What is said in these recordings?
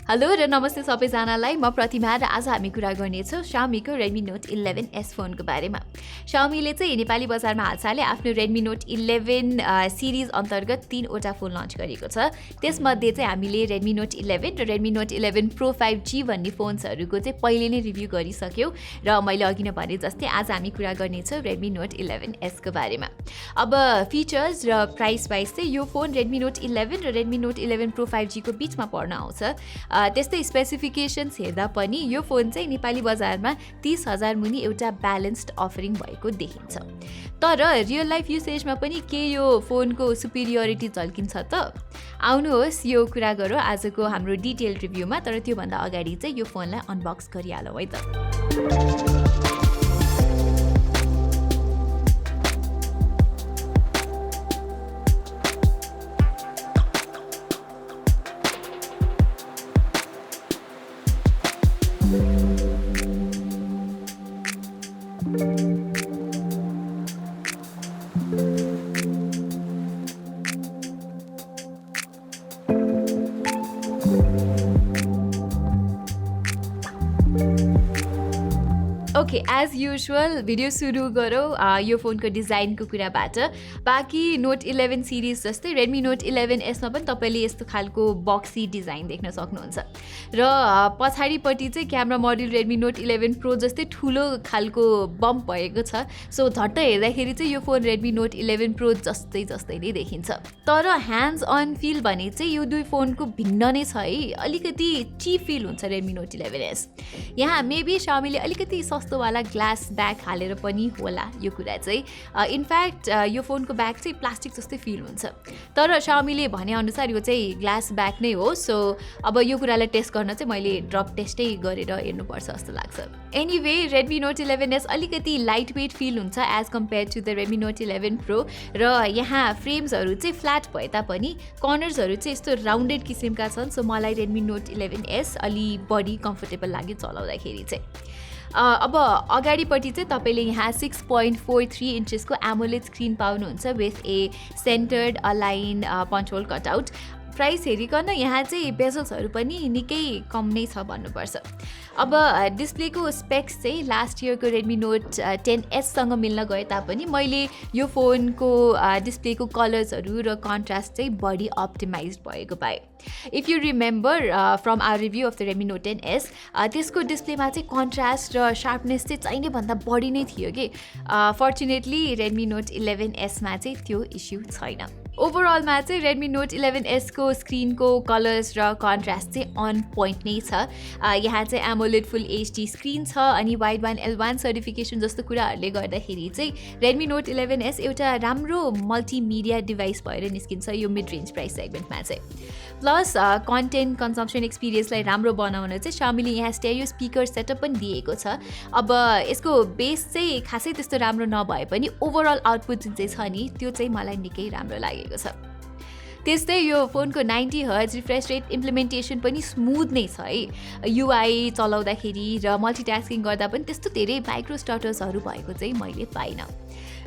Hello र नमस्ते सबैजनालाई म प्रतिमा र आज हामी कुरा गर्नेछौँ Xiaomiको Redmi Note 11S फोनको बारेमा। Xiaomiले चाहिँ नेपाली बजारमा हालसालै आफ्नो Redmi Note 11 सिरिज अन्तर्गत 3 वटा फोन लन्च गरेको छ। त्यसमध्ये चाहिँ हामीले Redmi Note 11 र Redmi Note 11 Pro 5G भन्ने फोन्सहरूको चाहिँ पहिले नै रिभ्यू गरिसक्यौ र मैले अघि नै भने जस्तै आज हामी कुरा गर्नेछौँ Redmi Note 11S को बारेमा। अब फिचर्स र प्राइस वाइज चाहिँ यो फोन Redmi Note 11 र Redmi Note 11 Pro 5G को बीचमा पर्न आउँछ। त्यस्तै स्पेसिफिकेसन्स हेर्दा पनि यो फोन चाहिँ नेपाली बजारमा 30,000 मुनि एउटा ब्यालेन्स्ड अफरिङ भएको देखिन्छ। तर रियल लाइफ युसेजमा पनि के यो फोनको सुपिरियोरिटी झल्किन्छ त? आउनुहोस् यो कुरा गरौँ आजको हाम्रो डिटेल रिभ्यूमा। तर त्योभन्दा अगाडि चाहिँ यो फोनलाई अनबक्स गरिहालौँ है त। ओके, एज युजुअल भिडियो सुरु गरौँ यो फोनको डिजाइनको कुराबाट। बाँकी नोट 11 सिरिज जस्तै Redmi Note 11S मा पनि तपाईँले यस्तो खालको बक्सी डिजाइन देख्न सक्नुहुन्छ र पछाडिपट्टि चाहिँ camera module Redmi Note 11 Pro जस्तै ठुलो खालको बम्प भएको छ। सो झट्ट हेर्दाखेरि चाहिँ यो फोन Redmi Note 11 Pro जस्तै नै देखिन्छ। तर ह्यान्ड्स अन फिल भने चाहिँ यो दुई फोनको भिन्न नै छ है। अलिकति चिप फिल हुन्छ Redmi Note 11S। यहाँ मेबी Xiaomiले अलिकति सस्तोवाला ग्लास ब्याग हालेर पनि होला यो कुरा चाहिँ। इनफ्याक्ट यो फोनको ब्याग चाहिँ प्लास्टिक जस्तै फिल हुन्छ। तर Xiaomiले भनेअनुसार यो चाहिँ ग्लास ब्याग नै हो। सो अब यो कुरालाई टेस्ट गर्न चाहिँ मैले ड्रप टेस्टै गरेर हेर्नुपर्छ जस्तो लाग्छ। एनिवे Redmi Note 11S अलिकति लाइट वेट फिल हुन्छ as compare to the Redmi Note 11 Pro र यहाँ फ्रेम्सहरू चाहिँ फ्ल्याट भए तापनि कर्नर्सहरू चाहिँ यस्तो राउन्डेड किसिमका छन्। सो मलाई Redmi Note 11S अलि बढी कम्फर्टेबल लाग्यो चलाउँदाखेरि चाहिँ। अब अगाडिपट्टि चाहिँ तपाईँले यहाँ 6.43 इन्चेसको एमोलेड स्क्रिन पाउनुहुन्छ with a centred align punch hole cutout. Price हेरिकन यहाँ चाहिँ बेजल्सहरू पनि निकै कम नै छ भन्नुपर्छ। अब डिस्प्लेको स्पेक्स चाहिँ लास्ट इयरको Redmi Note 10S सँग मिल्न गए तापनि मैले यो फोनको डिस्प्लेको कलर्सहरू र कन्ट्रास्ट चाहिँ बढी अप्टिमाइज भएको पाएँ। If you remember from our review of the Redmi Note 10S त्यसको डिस्प्लेमा चाहिँ कन्ट्रास्ट र सार्पनेस चाहिँ चाहिने भन्दा बढी नै थियो कि। फर्चुनेटली Redmi Note 11S मा चाहिँ त्यो इस्यु छैन। ओभरअलमा चाहिँ Redmi Note 11S को स्क्रिनको कलर्स र कन्ट्रास्ट चाहिँ अन पोइन्ट नै छ। यहाँ चाहिँ एमोलेड फुल HD स्क्रिन छ अनि वाइड 1L1 सर्टिफिकेसन जस्तो कुराहरूले गर्दाखेरि चाहिँ Redmi Note 11S एउटा राम्रो मल्टिमिडिया डिभाइस भएर निस्किन्छ यो मिड रेन्ज प्राइस सेगमेन्टमा चाहिँ। प्लस कन्टेन्ट कन्जम्सन एक्सपिरियन्सलाई राम्रो बनाउन चाहिँ Xiaomiले यहाँ स्टेरियो स्पिकर सेटअप पनि दिएको छ। अब यसको बेस चाहिँ खासै त्यस्तो राम्रो नभए पनि ओभरअल आउटपुट जुन चाहिँ छ नि त्यो चाहिँ मलाई निकै राम्रो लागेको छ। त्यस्तै यो फोनको 90 हर्ज रिफ्रेस रेट इम्प्लिमेन्टेसन पनि स्मुथ नै छ है। युआई चलाउँदाखेरि र मल्टिटास्किङ गर्दा पनि त्यस्तो धेरै माइक्रो स्टटर्सहरू भएको चाहिँ मैले पाइनँ।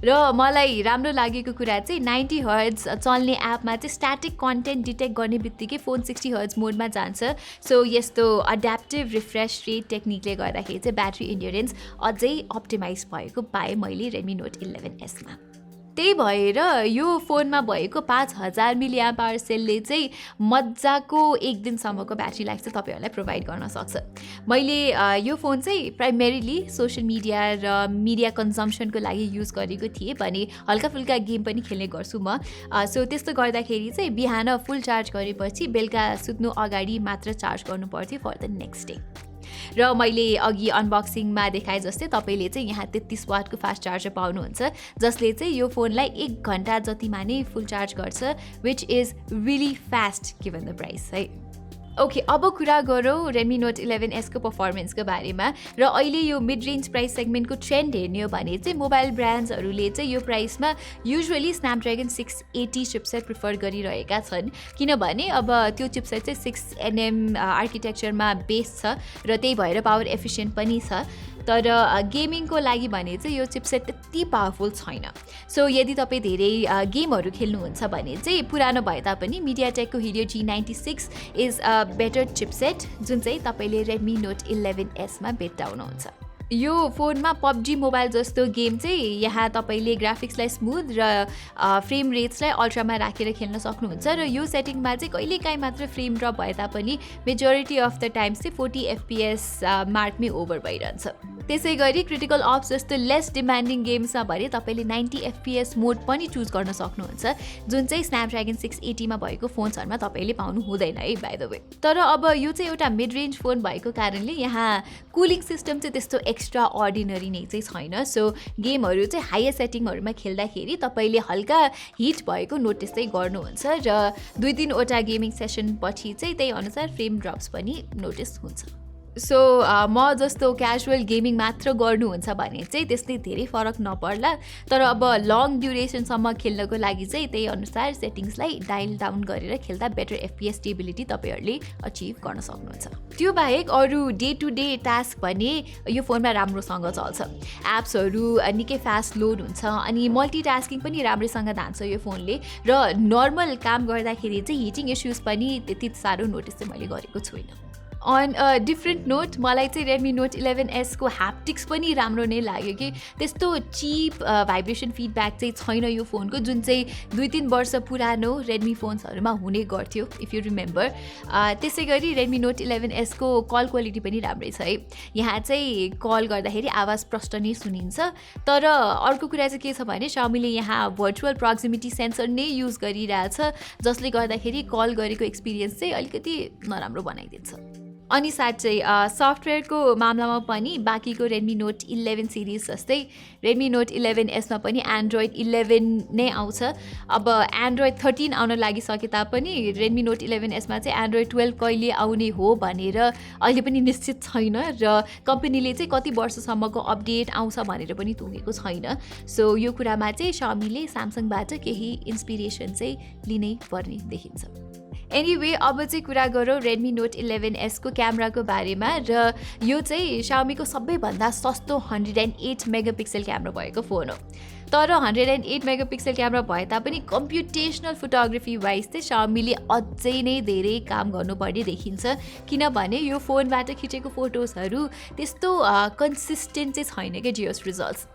र मलाई राम्रो लागेको कुरा चाहिँ 90 हर्ज चल्ने एपमा चाहिँ स्ट्याटिक कन्टेन्ट डिटेक्ट गर्ने बित्तिकै फोन 60 हर्ज मोडमा जान्छ। सो यस्तो अड्याप्टिभ रिफ्रेस रेट टेक्निकले गर्दाखेरि चाहिँ ब्याट्री इन्ड्युरेन्स अझै अप्टिमाइज भएको पाएँ मैले Redmi Note 11S मा। त्यही भएर यो फोनमा भएको 5000 मिलिएम्प आवर सेलले चाहिँ मजाको एक दिनसम्मको ब्याट्री लाइफ चाहिँ तपाईँहरूलाई प्रोभाइड गर्न सक्छ। मैले यो फोन चाहिँ प्राइमेरीली सोसियल मिडिया र मिडिया कन्जम्सनको लागि युज गरेको थिएँ भने हल्का फुल्का गेम पनि खेल्ने गर्छु म। सो त्यस्तो गर्दाखेरि चाहिँ बिहान फुल चार्ज गरेपछि बेलुका सुत्नु अगाडि मात्र चार्ज गर्नु पर्थ्यो फर द नेक्स्ट डे। र मैले अघि अनबक्सिङमा देखाए जस्तै तपाईँले चाहिँ यहाँ 33 वाटको फास्ट चार्जर पाउनुहुन्छ जसले चाहिँ यो फोनलाई 1 घन्टा जतिमा नै फुल चार्ज गर्छ which is really fast given the price है। ओके, अब कुरा गरौँ Redmi Note 11S को पर्फर्मेन्सको बारेमा। र अहिले यो मिड रेन्ज प्राइस सेगमेन्टको ट्रेन्ड हेर्ने हो भने चाहिँ मोबाइल ब्रान्ड्सहरूले चाहिँ यो प्राइसमा युजुअली स्न्यापड्रागन 680 चिपसेट प्रिफर गरिरहेका छन् किनभने अब त्यो चिपसेट चाहिँ 6nm आर्किटेक्चरमा बेस छ र त्यही भएर पावर एफिसियन्ट पनि छ। तर गेमिङको लागि भने चाहिँ यो चिपसेट त्यति पावरफुल छैन। सो यदि तपाईँ धेरै गेमहरू खेल्नुहुन्छ भने चाहिँ पुरानो भए तापनि मिडियाटेकको Helio G96 is a better chipset जुन चाहिँ तपाईँले रेडमी नोट 11S मा भेट्टाउनुहुन्छ। यो फोनमा पबजी मोबाइल जस्तो गेम चाहिँ यहाँ तपाईँले ग्राफिक्सलाई स्मुथ र फ्रेम रेट्सलाई अल्ट्रामा राखेर खेल्न सक्नुहुन्छ र यो सेटिङमा चाहिँ कहिलेकाहीँ मात्र फ्रेम ड्रप भए तापनि मेजोरिटी अफ द टाइम्स चाहिँ 40 FPS मार्कमै ओभर भइरहन्छ। त्यसै गरी क्रिटिकल अप्स जस्तो लेस डिमान्डिङ गेम्समा भने तपाईँले 90 FPS मोड पनि चुज गर्न सक्नुहुन्छ जुन चाहिँ स्न्यापड्रागन 680 मा भएको फोन्सहरूमा तपाईँले पाउनु हुँदैन है बाइ द वे। तर अब यो चाहिँ एउटा मिड रेन्ज फोन भएको कारणले यहाँ कुलिङ सिस्टम चाहिँ त्यस्तो एक्स्ट्रा अर्डिनरी नै चाहिँ छैन। सो गेमहरू चाहिँ हायर सेटिङहरूमा खेल्दाखेरि तपाईँले हल्का हिट भएको नोटिस चाहिँ गर्नुहुन्छ र 2-3 वटा गेमिङ सेसन पछि चाहिँ त्यही अनुसार फ्रेम ड्रप्स पनि नोटिस हुन्छ। सो म जस्तो क्याजुअल गेमिङ मात्र गर्नुहुन्छ भने चाहिँ त्यस्तै धेरै फरक नपर्ला, तर अब लङ ड्युरेसनसम्म खेल्नको लागि चाहिँ त्यही अनुसार सेटिङ्सलाई डायल डाउन गरेर खेल्दा बेटर FPS स्टेबिलिटी तपाईँहरूले अचिभ गर्न सक्नुहुन्छ। त्यो बाहेक अरू डे टु डे टास्क भने यो फोनमा राम्रोसँग चल्छ। एप्सहरू निकै फास्ट लोड हुन्छ अनि मल्टिटास्किङ पनि राम्रैसँग धान्छ यो फोनले र नर्मल काम गर्दाखेरि चाहिँ हिटिङ इस्युज पनि त्यति साह्रो नोटिस चाहिँ मैले गरेको छुइनँ। अन अ डिफ्रेन्ट नोट मलाई चाहिँ रेडमी नोट 11S को ह्याप्टिक्स पनि राम्रो नै लाग्यो कि त्यस्तो चिप भाइब्रेसन फिडब्याक चाहिँ छैन यो फोनको जुन चाहिँ 2-3 वर्ष पुरानो रेडमी फोन्सहरूमा हुने गर्थ्यो इफ यु रिमेम्बर। त्यसै गरी रेडमी नोट 11S को कल क्वालिटी पनि राम्रै छ है। यहाँ चाहिँ कल गर्दाखेरि आवाज प्रष्ट नै सुनिन्छ, तर अर्को कुरा चाहिँ के छ भने Xiaomiले यहाँ भर्चुअल प्रोक्सिमिटी सेन्सर नै युज गरिरहेछ जसले गर्दाखेरि कल गरेको एक्सपिरियन्स चाहिँ अलिकति नराम्रो बनाइदिन्छ। अनि साथै सफ्टवेयरको मामलामा पनि बाँकीको रेडमी नोट 11 सिरिज जस्तै रेडमी नोट 11S मा पनि एन्ड्रोइड 11 नै आउँछ। अब एन्ड्रोइड 13 आउन लागिसके तापनि रेडमी नोट 11S मा चाहिँ एन्ड्रोइड 12 कहिले आउने हो भनेर अहिले पनि निश्चित छैन र कम्पनीले चाहिँ कति वर्षसम्मको अपडेट आउँछ भनेर पनि तोकेको छैन। सो यो कुरामा चाहिँ Xiaomiले स्यामसङबाट केही इन्सपिरेसन चाहिँ लिनै पर्ने देखिन्छ। एनिवे अब चाहिँ कुरा गरौँ रेडमी नोट 11S को क्यामेराको बारेमा र यो चाहिँ Xiaomiको सबैभन्दा सस्तो 108 मेगापिक्सल क्यामेरा भएको फोन हो। तर 108 मेगापिक्सल क्यामेरा भए तापनि कम्प्युटेसनल फोटोग्राफी वाइज चाहिँ Xiaomiले अझै नै धेरै काम गर्नुपर्ने देखिन्छ किनभने यो फोनबाट खिचेको फोटोजहरू त्यस्तो कन्सिस्टेन्ट चाहिँ छैन क्या जियोस रिजल्ट्स।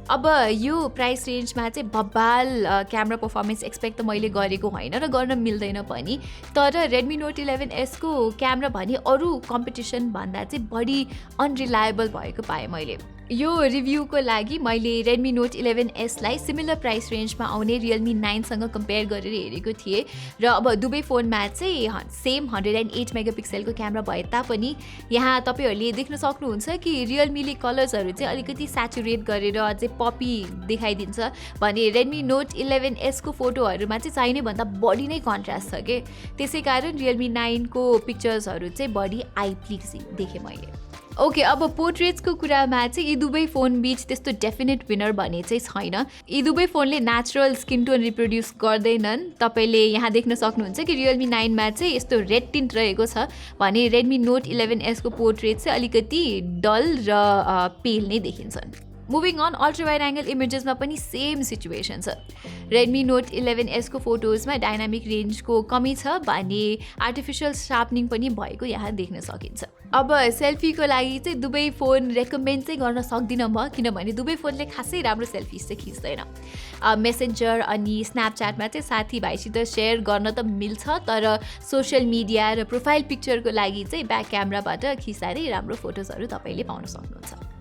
अब यो प्राइस रेन्जमा चाहिँ बब्बाल क्यामेरा पर्फर्मेन्स एक्सपेक्ट त मैले गरेको होइन र गर्न मिल्दैन पनि, तर रेडमी नोट 11S को क्यामेरा भने अरू कम्पिटिसन भन्दा चाहिँ बढी अनरिलायबल भएको पाएँ मैले। यो रिभ्यूको लागि मैले रेडमी नोट 11S लाई सिमिलर प्राइस रेन्जमा आउने रियलमी 9 सँग कम्पेयर गरेर हेरेको थिएँ र अब दुवै फोनमा चाहिँ सेम 108 मेगापिक्सलको क्यामेरा भए तापनि यहाँ तपाईँहरूले देख्न सक्नुहुन्छ कि रियलमीले कलर्सहरू चाहिँ अलिकति स्याचुरेट गरेर अझै पपी देखाइदिन्छ भने रेडमी नोट 11S को फोटोहरूमा चाहिँ चाहिने भन्दा बढी नै कन्ट्रास्ट छ के। त्यसै कारण रियलमी 9 को पिक्चर्सहरू चाहिँ बढी आई प्लिजिङ देखेँ मैले। ओके, अब पोर्ट्रेट्सको कुरामा चाहिँ यी दुवै फोन बीच त्यस्तो डेफिनेट विनर भने चाहिँ छैन। यी दुवै फोनले नेचुरल स्किन टोन रिप्रोड्युस गर्दैनन्। तपाईँले यहाँ देख्न सक्नुहुन्छ कि रियलमी 9 मा चाहिँ यस्तो रेड टिन्ट रहेको छ भने रेडमी नोट 11S को पोर्ट्रेट चाहिँ अलिकति डल र पेल नै देखिन्छन्। Moving on ultra wide angle इमेजेसमा पनि सेम सिचुएसन छ। रेडमी नोट 11S को फोटोजमा डाइनामिक रेन्जको कमी छ भने आर्टिफिसियल सार्पनिङ पनि भएको यहाँ देख्न सकिन्छ। अब सेल्फीको लागि चाहिँ दुवै फोन रेकमेन्ड चाहिँ गर्न सक्दिनँ म किनभने दुवै फोनले खासै राम्रो सेल्फिज चाहिँ खिच्दैन। मेसेन्जर अनि स्न्यापच्याटमा चाहिँ साथीभाइसित सेयर गर्न त मिल्छ तर सोसियल मिडिया र प्रोफाइल पिक्चरको लागि चाहिँ ब्याक क्यामेराबाट खिच्दा नै राम्रो फोटोजहरू तपाईँले पाउन सक्नुहुन्छ।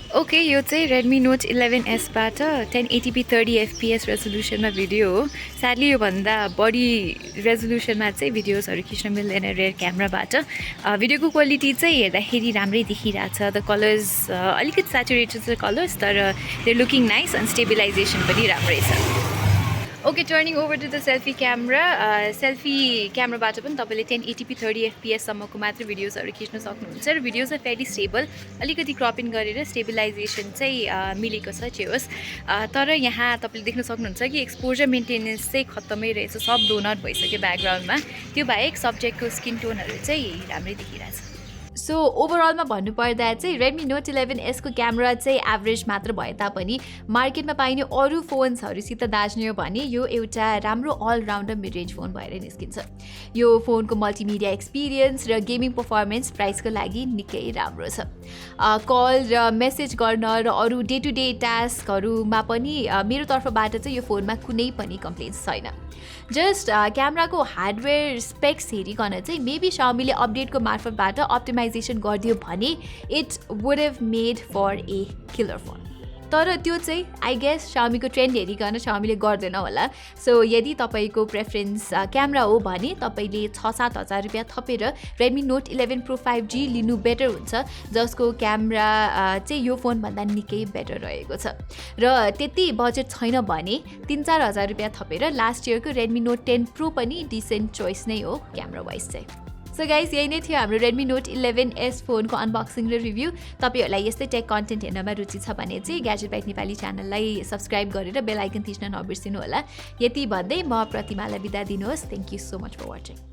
ओके, यो चाहिँ रेडमी नोट 11S बाट 1080p 30 FPS रेजोल्युसनमा भिडियो हो। स्याडली योभन्दा बढी रेजोल्युसनमा चाहिँ भिडियोजहरू खिच्न मिल्दैन रेयर क्यामेराबाट। भिडियोको क्वालिटी चाहिँ हेर्दाखेरि राम्रै देखिरहेछ। द कलर्स अलिकति सेचुरेटेड छ कलर्स तर दे लुकिङ नाइस अनि स्टेबिलाइजेसन पनि राम्रै छ। Okay, turning over to the selfie camera. Selfie क्यामेराबाट पनि तपाईँले 1080p 30 FPS सम्मको मात्र भिडियोजहरू खिच्न सक्नुहुन्छ र भिडियोज चाहिँ फेरि स्टेबल, अलिकति क्रपिङ गरेर स्टेबिलाइजेसन चाहिँ मिलेको छ जे होस्। तर यहाँ तपाईँले देख्न सक्नुहुन्छ कि एक्सपोजर मेन्टेनेन्स चाहिँ खत्तमै रहेछ, सब डोनट भइसक्यो ब्याकग्राउन्डमा। त्यो बाहेक सब्जेक्टको स्किन टोनहरू चाहिँ राम्रै देखिरहेछ। सो ओभरअलमा भन्नुपर्दा चाहिँ रेडमी नोट 11S को क्यामेरा चाहिँ एभरेज मात्र भए तापनि मार्केटमा पाइने अरू फोन्सहरूसित दाज्ने हो भने यो एउटा राम्रो अलराउन्डर मिड रेन्ज फोन भएर निस्किन्छ। यो फोनको मल्टिमिडिया एक्सपिरियन्स र गेमिङ पर्फर्मेन्स प्राइसको लागि निकै राम्रो छ। कल र मेसेज गर्न र अरू डे टु डे टास्कहरूमा पनि मेरो तर्फबाट चाहिँ यो फोनमा कुनै पनि कम्प्लेन्स छैन। जस्ट क्यामेराको हार्डवेयर स्पेक्स हेरिकन चाहिँ मेबी Xiaomiले अपडेटको मार्फतबाट अप्टिमाइजेसन गरिदियो भने it would have made for a killer phone. तर त्यो चाहिँ आई गेस Xiaomiको ट्रेन्ड हेरिकन Xiaomiले गर्दैन होला। सो यदि तपाईँको प्रेफरेन्स क्यामेरा हो भने तपाईँले 6-7 हजार रुपियाँ थपेर रेडमी नोट 11 प्रो 5G लिनु बेटर हुन्छ, जसको क्यामेरा चाहिँ यो फोनभन्दा निकै बेटर रहेको छ। र त्यति बजेट छैन भने 3-4 हजार रुपियाँ थपेर लास्ट इयरको रेडमी नोट 10 प्रो पनि डिसेन्ट चोइस नै हो क्यामेरा वाइज चाहिँ। सो गाइस, यही नै थियो हाम्रो रेडमी नोट 11S फोनको अनबक्सिङ र रिभ्यू। तपाईँहरूलाई यस्तै टेक कन्टेन्ट हेर्नमा रुचि छ भने चाहिँ ग्याजेट बाइट नेपाली च्यानललाई सब्सक्राइब गरेर बेल आइकन थिच्न नबिर्सिनु होला। यति भन्दै म प्रतिमालाई बिदा दिनुहोस्। Thank you so much for watching.